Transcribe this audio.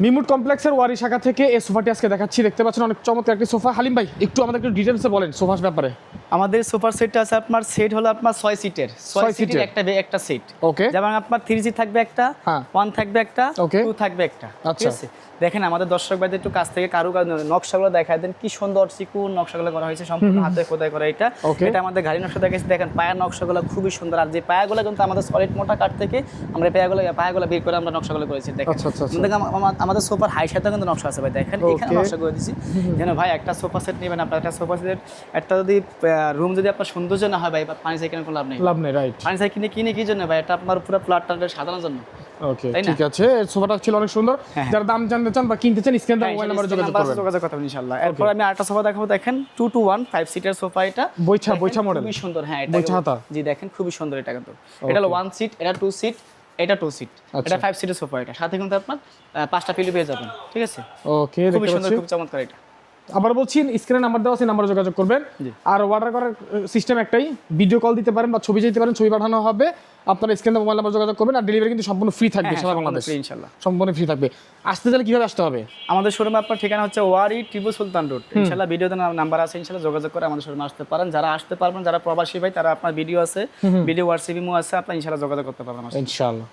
মিমুড কমপ্লেক্সের ওয়ারি শাখা থেকে এই সোফাটি আজকে দেখাচ্ছি। দেখতে পাচ্ছেন অনেক চমৎকার একটি সোফা। হালিম ভাই একটু আমাদের একটু ডিটেইলসে বলেন সোফার ব্যাপারে। আমাদের সোফার সেটটা আছে আপনার সেট হলো আপনার 6 সিটের 6 সিটের একটা সেট। ওকে, যেমন আপনার 3 থাকবে একটা, 1 থাকবে একটা, 2 থাকবে একটা। ঠিক আছে, দেখেন আমাদের দর্শক ভাইদের একটু কাছ থেকে নকশাগুলো দেখায় দেন, কি সুন্দর চিকুন নকশাগুলো করা হয়েছে, সম্পূর্ণ হাতে খোদাই করা। এটা আমাদের গাড়ি নকশা দেখাচ্ছি, দেখেন পায়ের নকশাগুলো খুবই সুন্দর। আর যে পায়াগুলো কিন্তু আমাদের সলিড মোটা কাঠ থেকে আমরা পায়াগুলো বের করে আমরা নকশাগুলো করেছি। দেখেন আমাদের সোফার হাই সাথে কিন্তু নকশা আছে ভাই, দেখেন এখানে নকশা করে দিয়েছি। যেন ভাই একটা সোফা সেট নেবেন আপনার, একটা সোফা সেট একটা যদি রুম যদি আপনার সৌন্দর্য না হয় ভাই, পানি সাইকেল কোনো লাভ নেই, রাইট। পানি সাইকেল কিনে কি জন্য ভাই, এটা আপনার পুরো ফ্ল্যাটটা সাজানোর জন্য। ওকে, ঠিক আছে। সোফাটা ছিল অনেক সুন্দর। যারা দাম জানতে চান বা কিনতে চান স্ক্রিনে দেওয়া মোবাইল নম্বরে যোগাযোগ করবেন ইনশাআল্লাহ। এরপর আমি আরেকটা সোফা দেখাবো, দেখেন 2 to 1 5 সিটার সোফা। এটা বৈছা মডেল, খুবই সুন্দর। হ্যাঁ, এটা জি দেখেন খুবই সুন্দর। এটা কিন্তু এটা হলো 1 সিট, এটা 2 সিট, এটা 2 সিট, এটা 5 সিটের সোফা। এটা সাথে কিন্তু আপনার 5টা পিলো পেয়ে যাবেন। ঠিক আছে, ওকে, খুবই সুন্দর, খুব চমৎকার। এটা আবার বলছি স্ক্রিনে নাম্বার দেওয়া আছে, নাম্বারে যোগাযোগ করবেন। আর অর্ডার করার সিস্টেম একটাই, ভিডিও কল দিতে পারেন বা ছবি চাইতে পারেন, ছবি পাঠানো হবে। আপনারা স্ক্রিনে মোবাইল নাম্বার যোগাযোগ করবেন। আর ডেলিভারি কিন্তু সম্পূর্ণ ফ্রি থাকবে সারা বাংলাদেশে, ইনশাআল্লাহ সম্পূর্ণ ফ্রি থাকবে। আসতে গেলে কিভাবে আসতে হবে? আমাদের শোরুমে আপনার ঠিকানা হচ্ছে ওয়ারি টিপু সুলতান রোড। ইনশাআল্লাহ ভিডিওতে নাম্বার আছে, ইনশাআল্লাহ যোগাযোগ করে আমাদের শোরুমে আসতে পারেন। যারা আসতে পারবেন, যারা প্রবাসী ভাই, তারা আপনার ভিডিও আছে, ভিডিও হোয়াটসঅ্যাপ ইমো আছে, আপনারা ইনশাআল্লাহ যোগাযোগ করতে পারবেন ইনশাআল্লাহ।